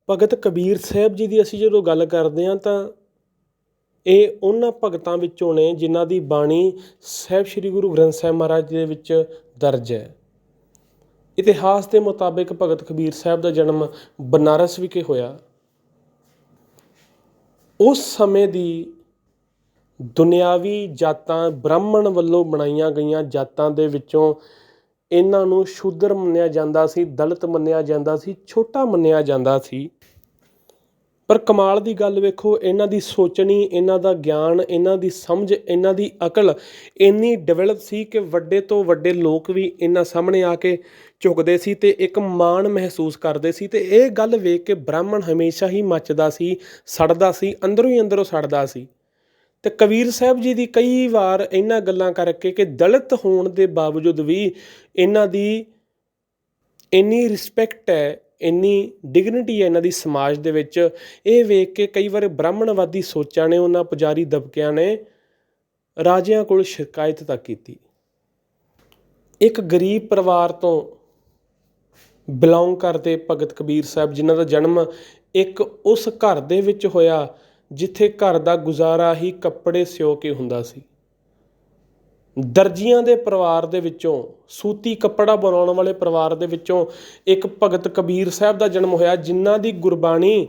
ਭਗਤ ਕਬੀਰ ਸਾਹਿਬ ਜੀ ਦੀ ਅਸੀਂ ਜਦੋਂ ਗੱਲ ਕਰਦੇ ਹਾਂ ਤਾਂ ਇਹ ਉਹਨਾਂ ਭਗਤਾਂ ਵਿੱਚੋਂ ਨੇ ਜਿਨ੍ਹਾਂ ਦੀ ਬਾਣੀ ਸਾਹਿਬ ਸ੍ਰੀ ਗੁਰੂ ਗ੍ਰੰਥ ਸਾਹਿਬ ਮਹਾਰਾਜ ਦੇ ਵਿੱਚ ਦਰਜ ਹੈ। ਇਤਿਹਾਸ ਦੇ ਮੁਤਾਬਿਕ ਭਗਤ ਕਬੀਰ ਸਾਹਿਬ ਦਾ ਜਨਮ ਬਨਾਰਸ ਵਿਖੇ ਹੋਇਆ। ਉਸ ਸਮੇਂ ਦੀ ਦੁਨਿਆਵੀ ਜਾਤਾਂ ਬ੍ਰਾਹਮਣ ਵੱਲੋਂ ਬਣਾਈਆਂ ਗਈਆਂ ਜਾਤਾਂ ਦੇ ਵਿੱਚੋਂ ਇਹਨਾਂ ਨੂੰ ਸ਼ੂਦਰ ਮੰਨਿਆ ਜਾਂਦਾ ਸੀ, ਦਲਿਤ ਮੰਨਿਆ ਜਾਂਦਾ ਸੀ, ਛੋਟਾ ਮੰਨਿਆ ਜਾਂਦਾ ਸੀ। ਪਰ ਕਮਾਲ ਦੀ ਗੱਲ ਵੇਖੋ, ਇਹਨਾਂ ਦੀ ਸੋਚਣੀ, ਇਹਨਾਂ ਦਾ ਗਿਆਨ, ਇਹਨਾਂ ਦੀ ਸਮਝ, ਇਹਨਾਂ ਦੀ ਅਕਲ ਇੰਨੀ ਡਿਵੈਲਪ ਸੀ ਕਿ ਵੱਡੇ ਤੋਂ ਵੱਡੇ ਲੋਕ ਵੀ ਇਹਨਾਂ ਸਾਹਮਣੇ ਆ ਕੇ ਝੁਕਦੇ ਸੀ ਅਤੇ ਇੱਕ ਮਾਣ ਮਹਿਸੂਸ ਕਰਦੇ ਸੀ। ਅਤੇ ਇਹ ਗੱਲ ਵੇਖ ਕੇ ਬ੍ਰਾਹਮਣ ਹਮੇਸ਼ਾ ਹੀ ਮੱਚਦਾ ਸੀ, ਸੜਦਾ ਸੀ, ਅੰਦਰੋਂ ਹੀ ਅੰਦਰੋਂ ਸੜਦਾ ਸੀ। ਅਤੇ ਕਬੀਰ ਸਾਹਿਬ ਜੀ ਦੀ ਕਈ ਵਾਰ ਇਹਨਾਂ ਗੱਲਾਂ ਕਰਕੇ ਕਿ ਦਲਿਤ ਹੋਣ ਦੇ ਬਾਵਜੂਦ ਵੀ ਇਹਨਾਂ ਦੀ ਇੰਨੀ ਰਿਸਪੈਕਟ ਹੈ, ਇੰਨੀ ਡਿਗਨਿਟੀ ਹੈ ਇਹਨਾਂ ਦੀ ਸਮਾਜ ਦੇ ਵਿੱਚ, ਇਹ ਵੇਖ ਕੇ ਕਈ ਵਾਰ ਬ੍ਰਾਹਮਣਵਾਦੀ ਸੋਚਾਂ ਨੇ, ਉਹਨਾਂ ਪੁਜਾਰੀ ਦਬਕਿਆਂ ਨੇ ਰਾਜਿਆਂ ਕੋਲ ਸ਼ਿਕਾਇਤ ਤੱਕ ਕੀਤੀ। ਇੱਕ ਗਰੀਬ ਪਰਿਵਾਰ ਤੋਂ ਬਿਲੋਂਗ ਕਰਦੇ ਭਗਤ ਕਬੀਰ ਸਾਹਿਬ, ਜਿਨ੍ਹਾਂ ਦਾ ਜਨਮ ਇੱਕ ਉਸ ਘਰ ਦੇ ਵਿੱਚ ਹੋਇਆ ਜਿੱਥੇ ਘਰ ਦਾ ਗੁਜ਼ਾਰਾ ਹੀ ਕੱਪੜੇ ਸਿਓ ਕੇ ਹੁੰਦਾ ਸੀ। ਦਰਜੀਆਂ ਦੇ ਪਰਿਵਾਰ ਦੇ ਵਿੱਚੋਂ, ਸੂਤੀ ਕੱਪੜਾ ਬਣਾਉਣ ਵਾਲੇ ਪਰਿਵਾਰ ਦੇ ਵਿੱਚੋਂ ਇੱਕ ਭਗਤ ਕਬੀਰ ਸਾਹਿਬ ਦਾ ਜਨਮ ਹੋਇਆ, ਜਿਨ੍ਹਾਂ ਦੀ ਗੁਰਬਾਣੀ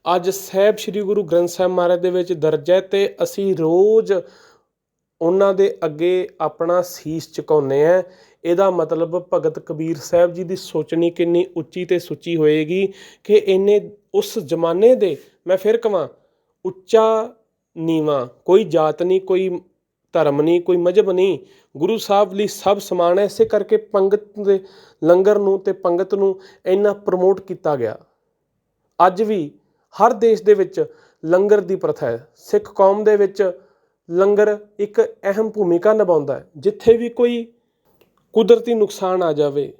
ਅੱਜ ਸਾਹਿਬ ਸ੍ਰੀ ਗੁਰੂ ਗ੍ਰੰਥ ਸਾਹਿਬ ਮਹਾਰਾਜ ਦੇ ਵਿੱਚ ਦਰਜ ਹੈ ਅਤੇ ਅਸੀਂ ਰੋਜ਼ ਉਹਨਾਂ ਦੇ ਅੱਗੇ ਆਪਣਾ ਸੀਸ ਝੁਕਾਉਂਦੇ ਹਾਂ। ਇਹਦਾ ਮਤਲਬ ਭਗਤ ਕਬੀਰ ਸਾਹਿਬ ਜੀ ਦੀ ਸੋਚਣੀ ਕਿੰਨੀ ਉੱਚੀ ਅਤੇ ਸੁੱਚੀ ਹੋਏਗੀ ਕਿ ਇਹਨੇ ਉਸ ਜ਼ਮਾਨੇ ਦੇ, ਮੈਂ ਫਿਰ ਕਹਾਂ, ਉੱਚਾ ਨੀਵਾਂ, ਕੋਈ ਜਾਤ ਨਹੀਂ, ਕੋਈ ਧਰਮ ਨਹੀਂ, ਕੋਈ ਮਜ਼ਹਬ ਨਹੀਂ, ਗੁਰੂ ਸਾਹਿਬ ਲਈ ਸਭ ਸਮਾਨ ਹੈ। ਇਸੇ ਕਰਕੇ ਪੰਗਤ ਦੇ ਲੰਗਰ ਨੂੰ ਅਤੇ ਪੰਗਤ ਨੂੰ ਇੰਨਾ ਪ੍ਰਮੋਟ ਕੀਤਾ ਗਿਆ। ਅੱਜ ਵੀ ਹਰ ਦੇਸ਼ ਦੇ ਵਿੱਚ ਲੰਗਰ ਦੀ ਪ੍ਰਥਾ ਹੈ। ਸਿੱਖ ਕੌਮ ਦੇ ਵਿੱਚ ਲੰਗਰ ਇੱਕ ਅਹਿਮ ਭੂਮਿਕਾ ਨਿਭਾਉਂਦਾ ਹੈ। ਜਿੱਥੇ ਵੀ ਕੋਈ ਕੁਦਰਤੀ ਨੁਕਸਾਨ ਆ ਜਾਵੇ,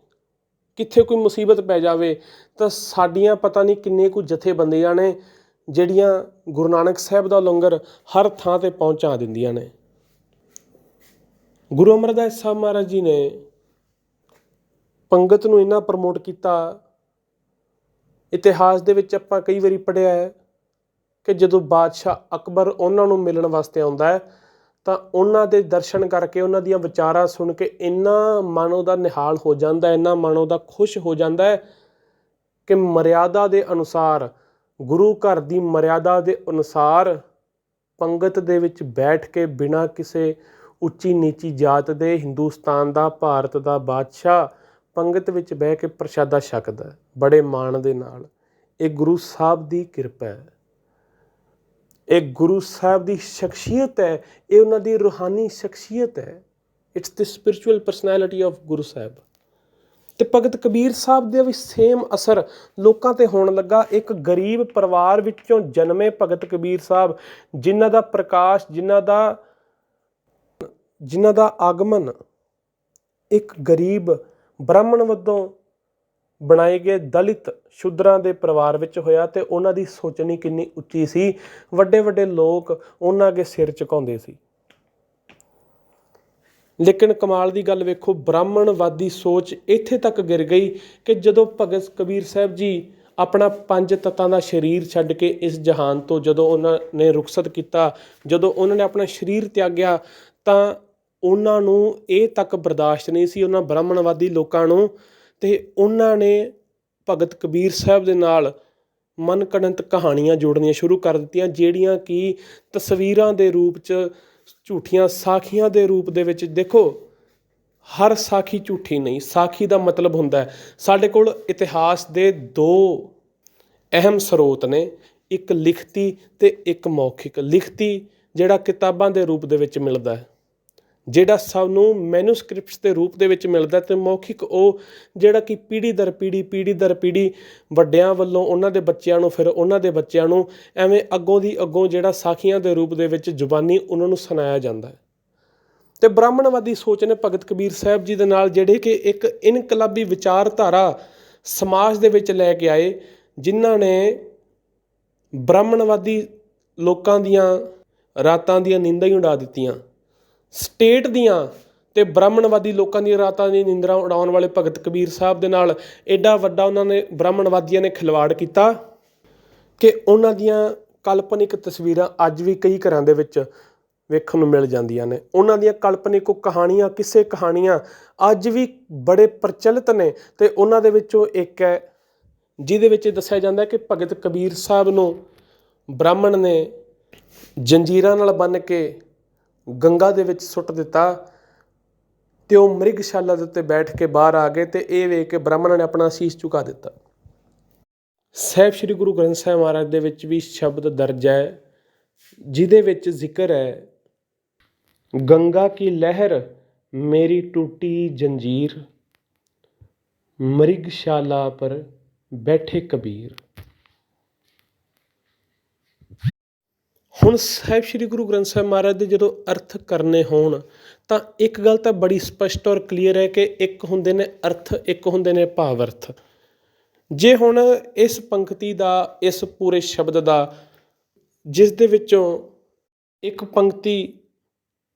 ਕਿੱਥੇ ਕੋਈ ਮੁਸੀਬਤ ਪੈ ਜਾਵੇ, ਤਾਂ ਸਾਡੀਆਂ ਪਤਾ ਨਹੀਂ ਕਿੰਨੇ ਕੁ ਜਥੇਬੰਦੀਆਂ ਨੇ ਜਿਹੜੀਆਂ ਗੁਰੂ ਨਾਨਕ ਸਾਹਿਬ ਦਾ ਲੰਗਰ ਹਰ ਥਾਂ 'ਤੇ ਪਹੁੰਚਾ ਦਿੰਦੀਆਂ ਨੇ। ਗੁਰੂ ਅਮਰਦਾਸ ਸਾਹਿਬ ਮਹਾਰਾਜ ਜੀ ਨੇ ਪੰਗਤ ਨੂੰ ਇੰਨਾ ਪ੍ਰਮੋਟ ਕੀਤਾ। ਇਤਿਹਾਸ ਦੇ ਵਿੱਚ ਆਪਾਂ ਕਈ ਵਾਰੀ ਪੜ੍ਹਿਆ ਹੈ ਕਿ ਜਦੋਂ ਬਾਦਸ਼ਾਹ ਅਕਬਰ ਉਹਨਾਂ ਨੂੰ ਮਿਲਣ ਵਾਸਤੇ ਆਉਂਦਾ ਹੈ ਤਾਂ ਉਹਨਾਂ ਦੇ ਦਰਸ਼ਨ ਕਰਕੇ, ਉਹਨਾਂ ਦੀਆਂ ਵਿਚਾਰਾਂ ਸੁਣ ਕੇ ਇੰਨਾ ਮਨ ਉਹਦਾ ਨਿਹਾਲ ਹੋ ਜਾਂਦਾ, ਇੰਨਾ ਮਨ ਉਹਦਾ ਖੁਸ਼ ਹੋ ਜਾਂਦਾ ਹੈ ਕਿ ਮਰਿਆਦਾ ਦੇ ਅਨੁਸਾਰ, ਗੁਰੂ ਘਰ ਦੀ ਮਰਿਆਦਾ ਦੇ ਅਨੁਸਾਰ ਪੰਗਤ ਦੇ ਵਿੱਚ ਬੈਠ ਕੇ ਬਿਨਾਂ ਕਿਸੇ ਉੱਚੀ ਨੀਚੀ ਜਾਤ ਦੇ ਹਿੰਦੁਸਤਾਨ ਦਾ, ਭਾਰਤ ਦਾ ਬਾਦਸ਼ਾਹ ਪੰਗਤ ਵਿੱਚ ਬਹਿ ਕੇ ਪ੍ਰਸ਼ਾਦਾ ਛਕਦਾ ਬੜੇ ਮਾਣ ਦੇ ਨਾਲ। ਇਹ ਗੁਰੂ ਸਾਹਿਬ ਦੀ ਕਿਰਪਾ ਹੈ, ਇਹ ਗੁਰੂ ਸਾਹਿਬ ਦੀ ਸ਼ਖਸੀਅਤ ਹੈ, ਇਹ ਉਹਨਾਂ ਦੀ ਰੂਹਾਨੀ ਸ਼ਖਸੀਅਤ ਹੈ। It's the spiritual personality of Guru Sahib. ਅਤੇ ਭਗਤ ਕਬੀਰ ਸਾਹਿਬ ਦਾ ਵੀ ਸੇਮ ਅਸਰ ਲੋਕਾਂ 'ਤੇ ਹੋਣ ਲੱਗਾ। ਇੱਕ ਗਰੀਬ ਪਰਿਵਾਰ ਵਿੱਚੋਂ ਜਨਮੇ ਭਗਤ ਕਬੀਰ ਸਾਹਿਬ, ਜਿਨ੍ਹਾਂ ਦਾ ਪ੍ਰਕਾਸ਼, ਜਿਨ੍ਹਾਂ ਦਾ ਆਗਮਨ ਇੱਕ ਗਰੀਬ ਬ੍ਰਾਹਮਣ ਵੱਲੋਂ ਬਣਾਏ ਗਏ ਦਲਿਤ ਸ਼ੂਦਰਾਂ ਦੇ ਪਰਿਵਾਰ ਵਿੱਚ ਹੋਇਆ। ਅਤੇ ਉਹਨਾਂ ਦੀ ਸੋਚਣੀ ਕਿੰਨੀ ਉੱਚੀ ਸੀ, ਵੱਡੇ ਵੱਡੇ ਲੋਕ ਉਹਨਾਂ ਅੱਗੇ ਸਿਰ ਝੁਕਾਉਂਦੇ ਸੀ। ਲੇਕਿਨ ਕਮਾਲ ਦੀ ਗੱਲ ਵੇਖੋ, ਬ੍ਰਾਹਮਣਵਾਦੀ ਸੋਚ ਇੱਥੇ ਤੱਕ ਗਿਰ ਗਈ ਕਿ ਜਦੋਂ ਭਗਤ ਕਬੀਰ ਸਾਹਿਬ ਜੀ ਆਪਣਾ 5 ਤੱਤਾਂ ਦਾ ਸਰੀਰ ਛੱਡ ਕੇ ਇਸ ਜਹਾਨ ਤੋਂ ਜਦੋਂ ਉਹਨਾਂ ਨੇ ਰੁਖਸਤ ਕੀਤਾ, ਜਦੋਂ ਉਹਨਾਂ ਨੇ ਆਪਣਾ ਸਰੀਰ ਤਿਆਗਿਆ, ਤਾਂ ਉਹਨਾਂ ਨੂੰ ਇਹ ਤੱਕ ਬਰਦਾਸ਼ਤ ਨਹੀਂ ਸੀ, ਉਹਨਾਂ ਬ੍ਰਾਹਮਣਵਾਦੀ ਲੋਕਾਂ ਨੂੰ। ਅਤੇ ਉਹਨਾਂ ਨੇ ਭਗਤ ਕਬੀਰ ਸਾਹਿਬ ਦੇ ਨਾਲ ਮਨਘੜੰਤ ਕਹਾਣੀਆਂ ਜੋੜਨੀਆਂ ਸ਼ੁਰੂ ਕਰ ਦਿੱਤੀਆਂ, ਜਿਹੜੀਆਂ ਕਿ ਤਸਵੀਰਾਂ ਦੇ ਰੂਪ 'ਚ, ਝੂਠੀਆਂ ਸਾਖੀਆਂ ਦੇ ਰੂਪ ਦੇ ਵਿੱਚ। ਦੇਖੋ, ਹਰ ਸਾਖੀ ਝੂਠੀ ਨਹੀਂ, ਸਾਖੀ ਦਾ ਮਤਲਬ ਹੁੰਦਾ, ਸਾਡੇ ਕੋਲ ਇਤਿਹਾਸ ਦੇ 2 ਅਹਿਮ ਸਰੋਤ ਨੇ, ਇੱਕ ਲਿਖਤੀ ਅਤੇ ਇੱਕ ਮੌਖਿਕ। ਲਿਖਤੀ ਜਿਹੜਾ ਕਿਤਾਬਾਂ ਦੇ ਰੂਪ ਦੇ ਵਿੱਚ ਮਿਲਦਾ ਹੈ, ਜਿਹੜਾ ਸਭ ਨੂੰ ਮੈਨੂਸਕ੍ਰਿਪਟਸ ਦੇ ਰੂਪ ਦੇ ਵਿੱਚ ਮਿਲਦਾ, ਅਤੇ ਮੌਖਿਕ ਉਹ ਜਿਹੜਾ ਕਿ ਪੀੜ੍ਹੀ ਦਰ ਪੀੜ੍ਹੀ ਵੱਡਿਆਂ ਵੱਲੋਂ ਉਹਨਾਂ ਦੇ ਬੱਚਿਆਂ ਨੂੰ, ਫਿਰ ਉਹਨਾਂ ਦੇ ਬੱਚਿਆਂ ਨੂੰ, ਐਵੇਂ ਅੱਗੋਂ ਦੀ ਅੱਗੋਂ ਜਿਹੜਾ ਸਾਖੀਆਂ ਦੇ ਰੂਪ ਦੇ ਵਿੱਚ ਜ਼ੁਬਾਨੀ ਉਹਨਾਂ ਨੂੰ ਸੁਣਾਇਆ ਜਾਂਦਾ ਹੈ। ਅਤੇ ਬ੍ਰਾਹਮਣਵਾਦੀ ਸੋਚ ਨੇ ਭਗਤ ਕਬੀਰ ਸਾਹਿਬ ਜੀ ਦੇ ਨਾਲ, ਜਿਹੜੇ ਕਿ ਇੱਕ ਇਨਕਲਾਬੀ ਵਿਚਾਰਧਾਰਾ ਸਮਾਜ ਦੇ ਵਿੱਚ ਲੈ ਕੇ ਆਏ, ਜਿਨ੍ਹਾਂ ਨੇ ਬ੍ਰਾਹਮਣਵਾਦੀ ਲੋਕਾਂ ਦੀਆਂ ਰਾਤਾਂ ਦੀਆਂ ਨੀਂਦਾਂ ਹੀ ਉਡਾ ਦਿੱਤੀਆਂ। ਸਟੇਟ ਦੀਆਂ ਅਤੇ ਬ੍ਰਾਹਮਣਵਾਦੀ ਲੋਕਾਂ ਦੀਆਂ ਰਾਤਾਂ ਦੀ ਨਿੰਦਰਾਂ ਉਡਾਉਣ ਵਾਲੇ ਭਗਤ ਕਬੀਰ ਸਾਹਿਬ ਦੇ ਨਾਲ ਐਡਾ ਵੱਡਾ ਉਹਨਾਂ ਨੇ ਬ੍ਰਾਹਮਣਵਾਦੀਆਂ ਨੇ ਖਿਲਵਾੜ ਕੀਤਾ ਕਿ ਉਹਨਾਂ ਦੀਆਂ ਕਾਲਪਨਿਕ ਤਸਵੀਰਾਂ ਅੱਜ ਵੀ ਕਈ ਘਰਾਂ ਦੇ ਵਿੱਚ ਵੇਖਣ ਨੂੰ ਮਿਲ ਜਾਂਦੀਆਂ ਨੇ। ਉਹਨਾਂ ਦੀਆਂ ਕਾਲਪਨਿਕ ਕਹਾਣੀਆਂ, ਕਿਸੇ ਕਹਾਣੀਆਂ ਅੱਜ ਵੀ ਬੜੇ ਪ੍ਰਚਲਿਤ ਨੇ ਅਤੇ ਉਹਨਾਂ ਦੇ ਵਿੱਚੋਂ ਇੱਕ ਹੈ ਜਿਹਦੇ ਵਿੱਚ ਦੱਸਿਆ ਜਾਂਦਾ ਕਿ ਭਗਤ ਕਬੀਰ ਸਾਹਿਬ ਨੂੰ ਬ੍ਰਾਹਮਣ ਨੇ ਜੰਜੀਰਾਂ ਨਾਲ ਬੰਨ੍ਹ ਕੇ ਗੰਗਾ ਦੇ ਵਿੱਚ ਸੁੱਟ ਦਿੱਤਾ ਅਤੇ ਉਹ ਮ੍ਰਿਗਸ਼ਾਲਾ ਦੇ ਉੱਤੇ ਬੈਠ ਕੇ ਬਾਹਰ ਆ ਗਏ ਅਤੇ ਇਹ ਵੇਖ ਕੇ ਬ੍ਰਾਹਮਣ ਨੇ ਆਪਣਾ ਸੀਸ ਝੁਕਾ ਦਿੱਤਾ। ਸਾਹਿਬ ਸ਼੍ਰੀ ਗੁਰੂ ਗ੍ਰੰਥ ਸਾਹਿਬ ਮਹਾਰਾਜ ਦੇ ਵਿੱਚ ਵੀ ਸ਼ਬਦ ਦਰਜ ਹੈ ਜਿਹਦੇ ਵਿੱਚ ਜ਼ਿਕਰ ਹੈ, ਗੰਗਾ ਕੀ ਲਹਿਰ ਮੇਰੀ ਟੂਟੀ ਜੰਜੀਰ, ਮ੍ਰਿਗਸ਼ਾਲਾ ਪਰ ਬੈਠੇ ਕਬੀਰ। ਹੁਣ ਸਾਹਿਬ ਸ਼੍ਰੀ ਗੁਰੂ ਗ੍ਰੰਥ ਸਾਹਿਬ ਮਹਾਰਾਜ ਦੇ ਜਦੋਂ ਅਰਥ ਕਰਨੇ ਹੋਣ ਤਾਂ ਇੱਕ ਗੱਲ ਤਾਂ ਬੜੀ ਸਪਸ਼ਟ ਔਰ ਕਲੀਅਰ ਹੈ ਕਿ ਇੱਕ ਹੁੰਦੇ ਨੇ ਅਰਥ, ਇੱਕ ਹੁੰਦੇ ਨੇ ਭਾਵ ਅਰਥ। ਜੇ ਹੁਣ ਇਸ ਪੰਕਤੀ ਦਾ, ਇਸ ਪੂਰੇ ਸ਼ਬਦ ਦਾ, ਜਿਸ ਦੇ ਵਿੱਚੋਂ ਇੱਕ ਪੰਕਤੀ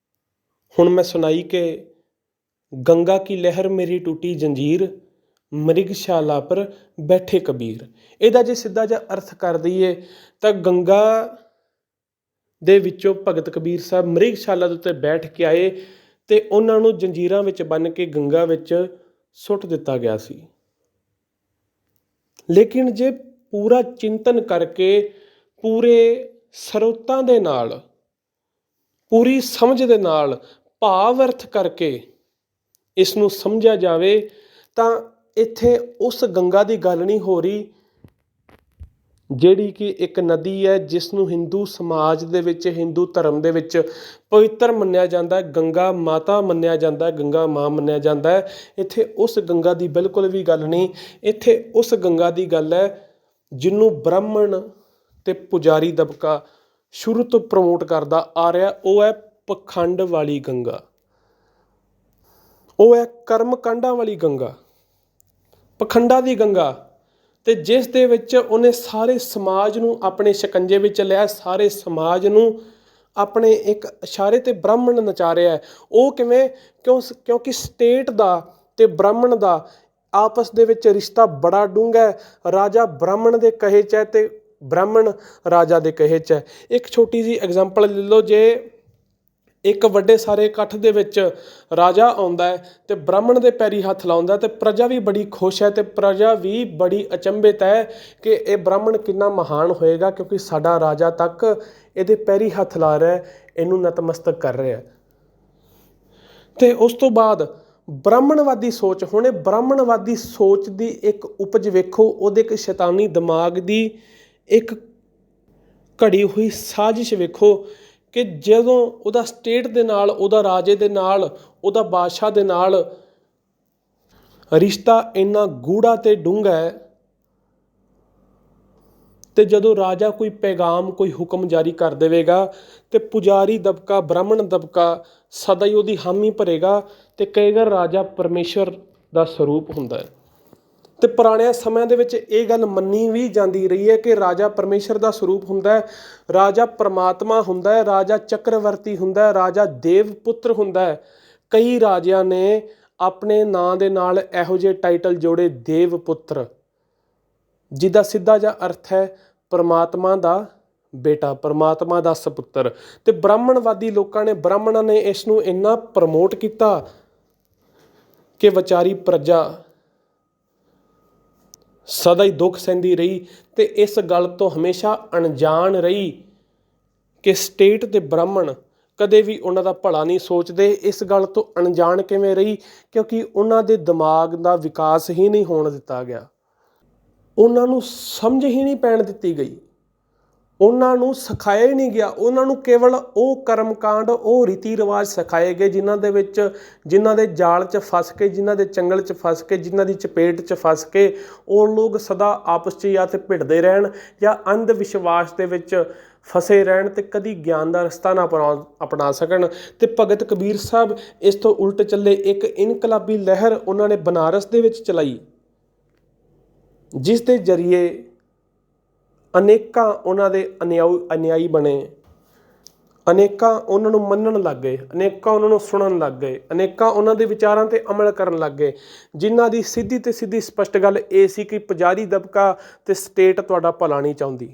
ਹੁਣ ਮੈਂ ਸੁਣਾਈ ਕਿ ਗੰਗਾ ਕੀ ਲਹਿਰ ਮੇਰੀ ਟੂਟੀ ਜੰਜੀਰ, ਮ੍ਰਿਗਸ਼ਾਲਾ ਪਰ ਬੈਠੇ ਕਬੀਰ, ਇਹਦਾ ਜੇ ਸਿੱਧਾ ਜਿਹਾ ਅਰਥ ਕਰ ਦਈਏ ਤਾਂ ਗੰਗਾ ਦੇ ਵਿੱਚੋਂ ਭਗਤ ਕਬੀਰ ਸਾਹਿਬ ਮ੍ਰਿਗਸ਼ਾਲਾ ਦੇ ਉੱਤੇ ਬੈਠ ਕੇ ਆਏ ਅਤੇ ਉਹਨਾਂ ਨੂੰ ਜੰਜੀਰਾਂ ਵਿੱਚ ਬੰਨ੍ਹ ਕੇ ਗੰਗਾ ਵਿੱਚ ਸੁੱਟ ਦਿੱਤਾ ਗਿਆ ਸੀ। ਲੇਕਿਨ ਜੇ ਪੂਰਾ ਚਿੰਤਨ ਕਰਕੇ, ਪੂਰੇ ਸਰੋਤਾਂ ਦੇ ਨਾਲ, ਪੂਰੀ ਸਮਝ ਦੇ ਨਾਲ, ਭਾਵ ਅਰਥ ਕਰਕੇ ਇਸ ਨੂੰ ਸਮਝਿਆ ਜਾਵੇ ਤਾਂ ਇੱਥੇ ਉਸ ਗੰਗਾ ਦੀ ਗੱਲ ਨਹੀਂ ਹੋ ਰਹੀ ਜਿਹੜੀ ਕਿ ਇੱਕ ਨਦੀ ਹੈ ਜਿਸ ਨੂੰ ਹਿੰਦੂ ਸਮਾਜ ਦੇ ਵਿੱਚ, ਹਿੰਦੂ ਧਰਮ ਦੇ ਵਿੱਚ ਪਵਿੱਤਰ ਮੰਨਿਆ ਜਾਂਦਾ, ਗੰਗਾ ਮਾਤਾ ਮੰਨਿਆ ਜਾਂਦਾ, ਗੰਗਾ ਮਾਂ ਮੰਨਿਆ ਜਾਂਦਾ ਹੈ। ਇੱਥੇ ਉਸ ਗੰਗਾ ਦੀ ਬਿਲਕੁਲ ਵੀ ਗੱਲ ਨਹੀਂ। ਇੱਥੇ ਉਸ ਗੰਗਾ ਦੀ ਗੱਲ ਹੈ ਜਿਹਨੂੰ ਬ੍ਰਾਹਮਣ ਅਤੇ ਪੁਜਾਰੀ ਦਬਕਾ ਸ਼ੁਰੂ ਤੋਂ ਪ੍ਰਮੋਟ ਕਰਦਾ ਆ ਰਿਹਾ। ਉਹ ਹੈ ਪਖੰਡ ਵਾਲੀ ਗੰਗਾ, ਉਹ ਹੈ ਕਰਮ ਕਾਂਡਾਂ ਵਾਲੀ ਗੰਗਾ, ਪਖੰਡਾਂ ਦੀ ਗੰਗਾ, ਅਤੇ ਜਿਸ ਦੇ ਵਿੱਚ ਉਹਨੇ ਸਾਰੇ ਸਮਾਜ ਨੂੰ ਆਪਣੇ ਸ਼ਿਕੰਜੇ ਵਿੱਚ ਲਿਆ, ਸਾਰੇ ਸਮਾਜ ਨੂੰ ਆਪਣੇ ਇੱਕ ਇਸ਼ਾਰੇ 'ਤੇ ਬ੍ਰਾਹਮਣ ਨਚਾ ਰਿਹਾ ਹੈ। ਉਹ ਕਿਵੇਂ? ਕਿਉਂਕਿ ਸਟੇਟ ਦਾ ਅਤੇ ਬ੍ਰਾਹਮਣ ਦਾ ਆਪਸ ਦੇ ਵਿੱਚ ਰਿਸ਼ਤਾ ਬੜਾ ਡੂੰਘਾ ਹੈ। ਰਾਜਾ ਬ੍ਰਾਹਮਣ ਦੇ ਕਹੇ 'ਚ ਹੈ ਅਤੇ ਬ੍ਰਾਹਮਣ ਰਾਜਾ ਦੇ ਕਹੇ 'ਚ ਹੈ। ਇੱਕ ਛੋਟੀ ਜਿਹੀ ਐਗਜ਼ਾਮਪਲ ਲੈ ਲਓ, ਜੇ ਇੱਕ ਵੱਡੇ ਸਾਰੇ ਇਕੱਠ ਦੇ ਵਿੱਚ ਰਾਜਾ ਆਉਂਦਾ ਹੈ ਅਤੇ ਬ੍ਰਾਹਮਣ ਦੇ ਪੈਰੀਂ ਹੱਥ ਲਾਉਂਦਾ ਅਤੇ ਪ੍ਰਜਾ ਵੀ ਬੜੀ ਖੁਸ਼ ਹੈ ਅਤੇ ਪ੍ਰਜਾ ਵੀ ਬੜੀ ਅਚੰਭਿਤ ਹੈ ਕਿ ਇਹ ਬ੍ਰਾਹਮਣ ਕਿੰਨਾ ਮਹਾਨ ਹੋਏਗਾ ਕਿਉਂਕਿ ਸਾਡਾ ਰਾਜਾ ਤੱਕ ਇਹਦੇ ਪੈਰੀਂ ਹੱਥ ਲਾ ਰਿਹਾ, ਇਹਨੂੰ ਨਤਮਸਤਕ ਕਰ ਰਿਹਾ। ਅਤੇ ਉਸ ਤੋਂ ਬਾਅਦ ਬ੍ਰਾਹਮਣਵਾਦੀ ਸੋਚ, ਹੁਣ ਇਹ ਬ੍ਰਾਹਮਣਵਾਦੀ ਸੋਚ ਦੀ ਇੱਕ ਉਪਜ ਵੇਖੋ, ਉਹਦੇ ਇੱਕ ਸ਼ੈਤਾਨੀ ਦਿਮਾਗ ਦੀ ਇੱਕ ਘੜੀ ਹੋਈ ਸਾਜ਼ਿਸ਼ ਵੇਖੋ ਕਿ ਜਦੋਂ ਉਹਦਾ ਸਟੇਟ ਦੇ ਨਾਲ, ਉਹਦਾ ਰਾਜੇ ਦੇ ਨਾਲ, ਉਹਦਾ ਬਾਦਸ਼ਾਹ ਦੇ ਨਾਲ ਰਿਸ਼ਤਾ ਇੰਨਾ ਗੂੜਾ ਅਤੇ ਡੂੰਘਾ ਹੈ ਅਤੇ ਜਦੋਂ ਰਾਜਾ ਕੋਈ ਪੈਗਾਮ, ਕੋਈ ਹੁਕਮ ਜਾਰੀ ਕਰ ਦੇਵੇਗਾ ਅਤੇ ਪੁਜਾਰੀ ਦਬਕਾ, ਬ੍ਰਾਹਮਣ ਦਬਕਾ ਸਦਾ ਹੀ ਉਹਦੀ ਹਾਮੀ ਭਰੇਗਾ ਅਤੇ ਕਹੇਗਾ ਰਾਜਾ ਪਰਮੇਸ਼ਵਰ ਦਾ ਸਰੂਪ ਹੁੰਦਾ ਹੈ। ਅਤੇ ਪੁਰਾਣਿਆਂ ਸਮਿਆਂ ਦੇ ਵਿੱਚ ਇਹ ਗੱਲ ਮੰਨੀ ਵੀ ਜਾਂਦੀ ਰਹੀ ਹੈ ਕਿ ਰਾਜਾ ਪਰਮੇਸ਼ਰ ਦਾ ਸਰੂਪ ਹੁੰਦਾ ਹੈ, ਰਾਜਾ ਪਰਮਾਤਮਾ ਹੁੰਦਾ ਹੈ, ਰਾਜਾ ਚੱਕਰਵਰਤੀ ਹੁੰਦਾ ਹੈ, ਰਾਜਾ ਦੇਵ ਪੁੱਤਰ ਹੁੰਦਾ ਹੈ। ਕਈ ਰਾਜਿਆਂ ਨੇ ਆਪਣੇ ਨਾਂ ਦੇ ਨਾਲ ਇਹੋ ਜਿਹੇ ਟਾਈਟਲ ਜੋੜੇ, ਦੇਵ ਪੁੱਤਰ, ਜਿਹਦਾ ਸਿੱਧਾ ਜਿਹਾ ਅਰਥ ਹੈ ਪਰਮਾਤਮਾ ਦਾ ਬੇਟਾ, ਪਰਮਾਤਮਾ ਦਾ ਸਪੁੱਤਰ। ਅਤੇ ਬ੍ਰਾਹਮਣਵਾਦੀ ਲੋਕਾਂ ਨੇ, ਬ੍ਰਾਹਮਣਾਂ ਨੇ ਇਸ ਨੂੰ ਇੰਨਾ ਪ੍ਰਮੋਟ ਕੀਤਾ ਕਿ ਵਿਚਾਰੀ ਪ੍ਰਜਾ ਸਦਾ ਹੀ ਦੁੱਖ ਸਹਿੰਦੀ ਰਹੀ ਅਤੇ ਇਸ ਗੱਲ ਤੋਂ ਹਮੇਸ਼ਾ ਅਣਜਾਣ ਰਹੀ ਕਿ ਸਟੇਟ ਅਤੇ ਬ੍ਰਾਹਮਣ ਕਦੇ ਵੀ ਉਹਨਾਂ ਦਾ ਭਲਾ ਨਹੀਂ ਸੋਚਦੇ। ਇਸ ਗੱਲ ਤੋਂ ਅਣਜਾਣ ਕਿਵੇਂ ਰਹੀ? ਕਿਉਂਕਿ ਉਹਨਾਂ ਦੇ ਦਿਮਾਗ ਦਾ ਵਿਕਾਸ ਹੀ ਨਹੀਂ ਹੋਣ ਦਿੱਤਾ ਗਿਆ, ਉਹਨਾਂ ਨੂੰ ਸਮਝ ਹੀ ਨਹੀਂ ਪੈਣ ਦਿੱਤੀ ਗਈ, ਉਹਨਾਂ ਨੂੰ ਸਿਖਾਇਆ ਹੀ ਨਹੀਂ ਗਿਆ। ਉਹਨਾਂ ਨੂੰ ਕੇਵਲ ਉਹ ਕਰਮਕਾਂਡ, ਉਹ ਰੀਤੀ ਰਿਵਾਜ ਸਿਖਾਏ ਗਏ ਜਿਨ੍ਹਾਂ ਦੇ ਵਿੱਚ, ਜਿਨ੍ਹਾਂ ਦੇ ਜਾਲ 'ਚ ਫਸ ਕੇ, ਜਿਨ੍ਹਾਂ ਦੇ ਚੰਗਲ 'ਚ ਫਸ ਕੇ, ਜਿਨ੍ਹਾਂ ਦੀ ਚਪੇਟ 'ਚ ਫਸ ਕੇ ਉਹ ਲੋਕ ਸਦਾ ਆਪਸ 'ਚ ਜਾਂ ਤਾਂ ਭਿੜਦੇ ਰਹਿਣ ਜਾਂ ਅੰਧ ਵਿਸ਼ਵਾਸ ਦੇ ਵਿੱਚ ਫਸੇ ਰਹਿਣ ਅਤੇ ਕਦੀ ਗਿਆਨ ਦਾ ਰਸਤਾ ਨਾ ਅਪਣਾ ਸਕਣ। ਅਤੇ ਭਗਤ ਕਬੀਰ ਸਾਹਿਬ ਇਸ ਤੋਂ ਉਲਟ ਚੱਲੇ। ਇੱਕ ਇਨਕਲਾਬੀ ਲਹਿਰ ਉਹਨਾਂ ਨੇ ਬਨਾਰਸ ਦੇ ਵਿੱਚ ਚਲਾਈ ਜਿਸ ਦੇ ਜ਼ਰੀਏ ਅਨੇਕਾਂ ਉਹਨਾਂ ਦੇ ਅਨੁਯਾਈ ਬਣੇ, ਅਨੇਕਾਂ ਉਹਨਾਂ ਨੂੰ ਮੰਨਣ ਲੱਗ ਗਏ, ਅਨੇਕਾਂ ਉਹਨਾਂ ਨੂੰ ਸੁਣਨ ਲੱਗ ਗਏ, ਅਨੇਕਾਂ ਉਹਨਾਂ ਦੇ ਵਿਚਾਰਾਂ 'ਤੇ ਅਮਲ ਕਰਨ ਲੱਗ ਗਏ, ਜਿਨ੍ਹਾਂ ਦੀ ਸਿੱਧੀ ਤੇ ਸਿੱਧੀ ਸਪਸ਼ਟ ਗੱਲ ਇਹ ਸੀ ਕਿ ਪੁਜਾਰੀ ਦਬਕਾ ਅਤੇ ਸਟੇਟ ਤੁਹਾਡਾ ਭਲਾ ਨਹੀਂ ਚਾਹੁੰਦੀ।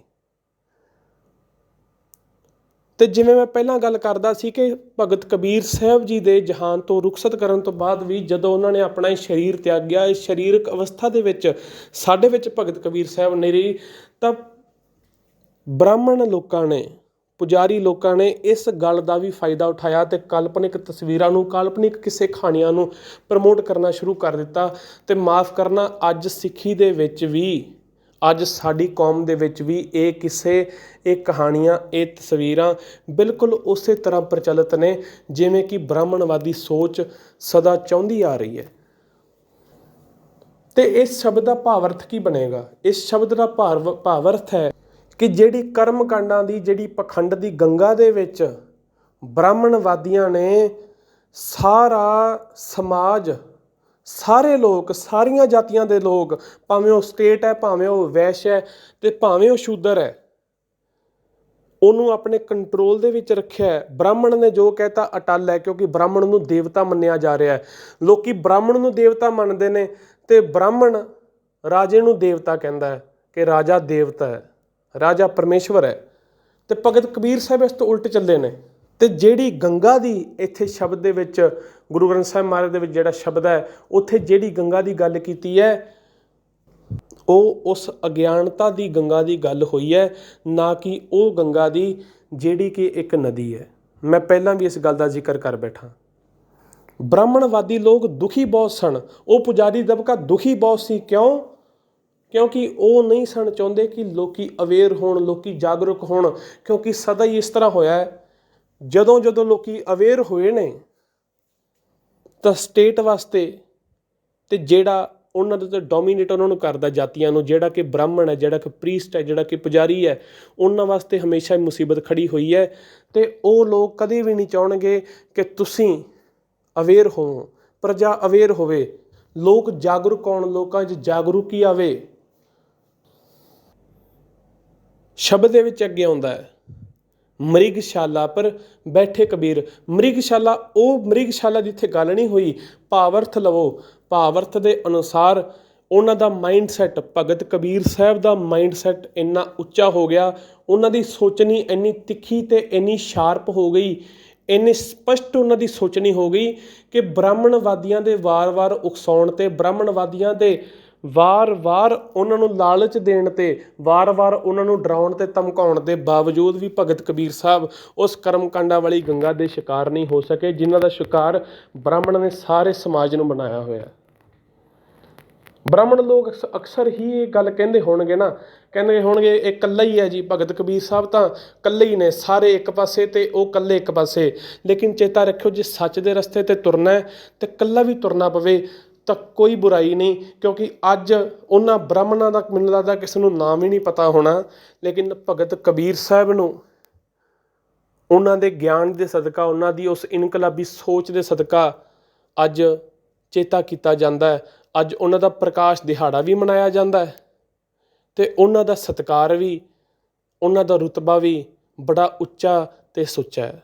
ਤੇ ਜਿਵੇਂ ਮੈਂ ਪਹਿਲਾਂ ਗੱਲ ਕਰਦਾ ਸੀ ਕਿ ਭਗਤ ਕਬੀਰ ਸਾਹਿਬ ਜੀ ਦੇ ਜਹਾਨ ਤੋਂ ਰੁਖਸਤ ਕਰਨ ਤੋਂ ਬਾਅਦ ਵੀ ਜਦੋਂ ਉਹਨਾਂ ਨੇ ਆਪਣਾ ਇਹ ਸਰੀਰ ਤਿਆਗਿਆ, ਇਸ ਸਰੀਰਕ ਅਵਸਥਾ ਦੇ ਵਿੱਚ ਸਾਡੇ ਵਿੱਚ ਭਗਤ ਕਬੀਰ ਸਾਹਿਬ ਨਹੀਂ ਰਹੀ, ਤਾਂ ਬ੍ਰਾਹਮਣ ਲੋਕਾਂ ਨੇ, ਪੁਜਾਰੀ ਲੋਕਾਂ ਨੇ ਇਸ ਗੱਲ ਦਾ ਵੀ ਫਾਇਦਾ ਉਠਾਇਆ ਤੇ ਕਾਲਪਨਿਕ ਤਸਵੀਰਾਂ ਨੂੰ, ਕਾਲਪਨਿਕ ਕਿਸੇ ਕਹਾਣੀਆਂ ਨੂੰ ਪ੍ਰਮੋਟ ਕਰਨਾ ਸ਼ੁਰੂ ਕਰ ਦਿੱਤਾ। ਤੇ ਮਾफ़ ਕਰਨਾ, ਅੱਜ ਸਿੱਖੀ ਦੇ ਵਿੱਚ ਵੀ, ਅੱਜ ਸਾਡੀ ਕੌਮ ਦੇ ਵਿੱਚ ਵੀ ਇਹ ਕਹਾਣੀਆਂ, ਇਹ ਤਸਵੀਰਾਂ ਬਿਲਕੁਲ ਉਸੇ ਤਰ੍ਹਾਂ ਪ੍ਰਚਲਿਤ ਨੇ ਜਿਵੇਂ ਕਿ ਬ੍ਰਾਹਮਣਵਾਦੀ ਸੋਚ ਸਦਾ ਚਾਹੁੰਦੀ ਆ ਰਹੀ ਹੈ। ਤੇ ਇਸ ਸ਼ਬਦ ਦਾ ਭਾਵ-ਅਰਥ ਕੀ ਬਣੇਗਾ? ਇਸ ਸ਼ਬਦ ਦਾ ਭਾਵ-ਅਰਥ ਹੈ ਕਿ ਜਿਹੜੀ ਕਰਮ ਕਾਂਡਾਂ ਦੀ, ਜਿਹੜੀ ਪਖੰਡ ਦੀ ਗੰਗਾ ਦੇ ਵਿੱਚ ਬ੍ਰਾਹਮਣਵਾਦੀਆਂ ਨੇ ਸਾਰਾ ਸਮਾਜ, ਸਾਰੇ ਲੋਕ, ਸਾਰੀਆਂ ਜਾਤੀਆਂ ਦੇ ਲੋਕ, ਭਾਵੇਂ ਉਹ ਸਟੇਟ ਹੈ, ਭਾਵੇਂ ਉਹ ਵੈਸ਼ ਹੈ ਤੇ ਭਾਵੇਂ ਉਹ ਸ਼ੂਦਰ ਹੈ, ਉਹਨੂੰ ਆਪਣੇ ਕੰਟਰੋਲ ਦੇ ਵਿੱਚ ਰੱਖਿਆ ਹੈ। ਬ੍ਰਾਹਮਣ ਨੇ ਜੋ ਕਹਿਤਾ ਅਟੱਲ ਹੈ, ਕਿਉਂਕਿ ਬ੍ਰਾਹਮਣ ਨੂੰ ਦੇਵਤਾ ਮੰਨਿਆ ਜਾ ਰਿਹਾ ਹੈ। ਲੋਕੀ ਬ੍ਰਾਹਮਣ ਨੂੰ ਦੇਵਤਾ ਮੰਨਦੇ ਨੇ ਤੇ ਬ੍ਰਾਹਮਣ ਰਾਜੇ ਨੂੰ ਦੇਵਤਾ ਕਹਿੰਦਾ ਹੈ ਕਿ ਰਾਜਾ ਦੇਵਤਾ ਹੈ, ਰਾਜਾ ਪਰਮੇਸ਼ਵਰ ਹੈ। ਤੇ ਭਗਤ ਕਬੀਰ ਸਾਹਿਬ ਇਸ ਤੋਂ ਉਲਟ ਚੱਲੇ ਨੇ। ਤੇ ਜਿਹੜੀ ਗੰਗਾ ਦੀ ਇੱਥੇ ਸ਼ਬਦ ਦੇ ਵਿੱਚ, ਗੁਰੂ ਗ੍ਰੰਥ ਸਾਹਿਬ ਮਹਾਰਾਜ ਦੇ ਵਿੱਚ ਜਿਹੜਾ ਸ਼ਬਦ ਹੈ, ਉੱਥੇ ਜਿਹੜੀ ਗੰਗਾ ਦੀ ਗੱਲ ਕੀਤੀ ਹੈ ਉਹ ਉਸ ਅਗਿਆਨਤਾ ਦੀ ਗੰਗਾ ਦੀ ਗੱਲ ਹੋਈ ਹੈ, ਨਾ ਕਿ ਉਹ ਗੰਗਾ ਦੀ ਜਿਹੜੀ ਕਿ ਇੱਕ ਨਦੀ ਹੈ। ਮੈਂ ਪਹਿਲਾਂ ਵੀ ਇਸ ਗੱਲ ਦਾ ਜ਼ਿਕਰ ਕਰ ਬੈਠਾ। ਬ੍ਰਾਹਮਣਵਾਦੀ ਲੋਕ ਦੁਖੀ ਬਹੁਤ ਸਨ, ਉਹ ਪੁਜਾਰੀ ਦਬਕਾ ਦੁਖੀ ਬਹੁਤ ਸੀ। ਕਿਉਂ? ਕਿਉਂਕਿ ਉਹ ਨਹੀਂ ਸਨ ਚਾਹੁੰਦੇ ਕਿ ਲੋਕੀ ਅਵੇਅਰ ਹੋਣ, ਲੋਕੀ ਜਾਗਰੂਕ ਹੋਣ। ਕਿਉਂਕਿ ਸਦਾ ਹੀ ਇਸ ਤਰ੍ਹਾਂ ਹੋਇਆ ਹੈ, ਜਦੋਂ ਲੋਕੀ ਅਵੇਅਰ ਹੋਏ ਨੇ ਤਾਂ ਸਟੇਟ ਵਾਸਤੇ ਤੇ ਜਿਹੜਾ ਉਹਨਾਂ ਦੇ ਡੋਮੀਨੇਟ ਉਹਨਾਂ ਨੂੰ ਕਰਦਾ, ਜਾਤੀਆਂ ਨੂੰ, ਜਿਹੜਾ ਕਿ ਬ੍ਰਾਹਮਣ ਹੈ, ਜਿਹੜਾ ਕਿ ਪ੍ਰੀਸਟ ਹੈ, ਜਿਹੜਾ ਕਿ ਪੁਜਾਰੀ ਹੈ, ਉਹਨਾਂ ਵਾਸਤੇ ਹਮੇਸ਼ਾ ਮੁਸੀਬਤ ਖੜੀ ਹੋਈ ਹੈ। ਤੇ ਉਹ ਲੋਕ ਕਦੇ ਵੀ ਨਹੀਂ ਚਾਹਣਗੇ ਕਿ ਤੁਸੀਂ ਅਵੇਅਰ ਹੋਵੋ, ਪ੍ਰਜਾ ਅਵੇਅਰ ਹੋਵੇ, ਲੋਕ ਜਾਗਰੂਕ ਹੋਣ, ਲੋਕਾਂ 'ਚ ਜਾਗਰੂਕੀ ਆਵੇ। ਸ਼ਬਦ ਦੇ ਵਿੱਚ ਅੱਗੇ ਆਉਂਦਾ ਹੈ, ਮ੍ਰਿਗਸ਼ਾਲਾ ਪਰ ਬੈਠੇ ਕਬੀਰ। ਮ੍ਰਿਗਸ਼ਾਲਾ, ਉਹ ਮ੍ਰਿਗਸ਼ਾਲਾ ਦੀ ਇੱਥੇ ਗੱਲ ਨਹੀਂ ਹੋਈ। ਭਾਵ-ਅਰਥ ਲਵੋ, ਭਾਵ-ਅਰਥ ਦੇ ਅਨੁਸਾਰ ਉਹਨਾਂ ਦਾ ਮਾਈਂਡ ਸੈੱਟ, ਭਗਤ ਕਬੀਰ ਸਾਹਿਬ ਦਾ ਮਾਈਂਡ ਸੈੱਟ ਇੰਨਾ ਉੱਚਾ ਹੋ ਗਿਆ, ਉਹਨਾਂ ਦੀ ਸੋਚਣੀ ਇੰਨੀ ਤਿੱਖੀ ਤੇ ਇੰਨੀ ਸ਼ਾਰਪ ਹੋ ਗਈ, ਇੰਨੀ ਸਪਸ਼ਟ ਉਹਨਾਂ ਦੀ ਸੋਚਣੀ ਹੋ ਗਈ ਕਿ ਬ੍ਰਾਹਮਣਵਾਦੀਆਂ ਦੇ ਵਾਰ-ਵਾਰ ਉਕਸਾਉਣ ਤੇ, ਬ੍ਰਾਹਮਣਵਾਦੀਆਂ ਦੇ ਵਾਰ-ਵਾਰ ਉਹਨਾਂ ਨੂੰ ਲਾਲਚ ਦੇਣ ਤੇ, ਵਾਰ-ਵਾਰ ਉਹਨਾਂ ਨੂੰ ਡਰਾਉਣ ਤੇ ਧਮਕਾਉਣ ਦੇ ਬਾਵਜੂਦ ਵੀ ਭਗਤ ਕਬੀਰ ਸਾਹਿਬ ਉਸ ਕਰਮਕਾਂਡਾਂ ਵਾਲੀ ਗੰਗਾ ਦੇ ਸ਼ਿਕਾਰ ਨਹੀਂ ਹੋ ਸਕੇ ਜਿਨ੍ਹਾਂ ਦਾ ਸ਼ਿਕਾਰ ਬ੍ਰਾਹਮਣ ਨੇ ਸਾਰੇ ਸਮਾਜ ਨੂੰ ਬਣਾਇਆ ਹੋਇਆ। ਬ੍ਰਾਹਮਣ ਲੋਕ ਅਕਸਰ ਹੀ ਇਹ ਗੱਲ ਕਹਿੰਦੇ ਹੋਣਗੇ ਨਾ, ਕਹਿੰਦੇ ਹੋਣਗੇ ਇਹ ਇਕੱਲਾ ਹੀ ਹੈ ਜੀ, ਭਗਤ ਕਬੀਰ ਸਾਹਿਬ ਤਾਂ ਇਕੱਲੇ ਹੀ ਨੇ, ਸਾਰੇ ਇੱਕ ਪਾਸੇ ਤੇ ਉਹ ਇਕੱਲੇ ਇੱਕ ਪਾਸੇ। ਲੇਕਿਨ ਚੇਤਾ ਰੱਖਿਓ, ਜੇ ਸੱਚ ਦੇ ਰਸਤੇ ਤੇ ਤੁਰਨਾ ਹੈ ਤੇ ਇਕੱਲਾ ਵੀ ਤੁਰਨਾ ਪਵੇ ਤਾਂ ਕੋਈ ਬੁਰਾਈ ਨਹੀਂ। ਕਿਉਂਕਿ ਅੱਜ ਉਹਨਾਂ ਬ੍ਰਾਹਮਣਾਂ ਦਾ ਮੈਨੂੰ ਲੱਗਦਾ ਕਿਸੇ ਨੂੰ ਨਾਮ ਹੀ ਨਹੀਂ ਪਤਾ ਹੋਣਾ, ਲੇਕਿਨ ਭਗਤ ਕਬੀਰ ਸਾਹਿਬ ਨੂੰ ਉਹਨਾਂ ਦੇ ਗਿਆਨ ਦੇ ਸਦਕਾ, ਉਹਨਾਂ ਦੀ ਉਸ ਇਨਕਲਾਬੀ ਸੋਚ ਦੇ ਸਦਕਾ ਅੱਜ ਚੇਤਾ ਕੀਤਾ ਜਾਂਦਾ ਹੈ। ਅੱਜ ਉਹਨਾਂ ਦਾ ਪ੍ਰਕਾਸ਼ ਦਿਹਾੜਾ ਵੀ ਮਨਾਇਆ ਜਾਂਦਾ ਹੈ ਤੇ ਉਹਨਾਂ ਦਾ ਸਤਿਕਾਰ ਵੀ, ਉਹਨਾਂ ਦਾ ਰੁਤਬਾ ਵੀ ਬੜਾ ਉੱਚਾ ਤੇ ਸੁੱਚਾ ਹੈ।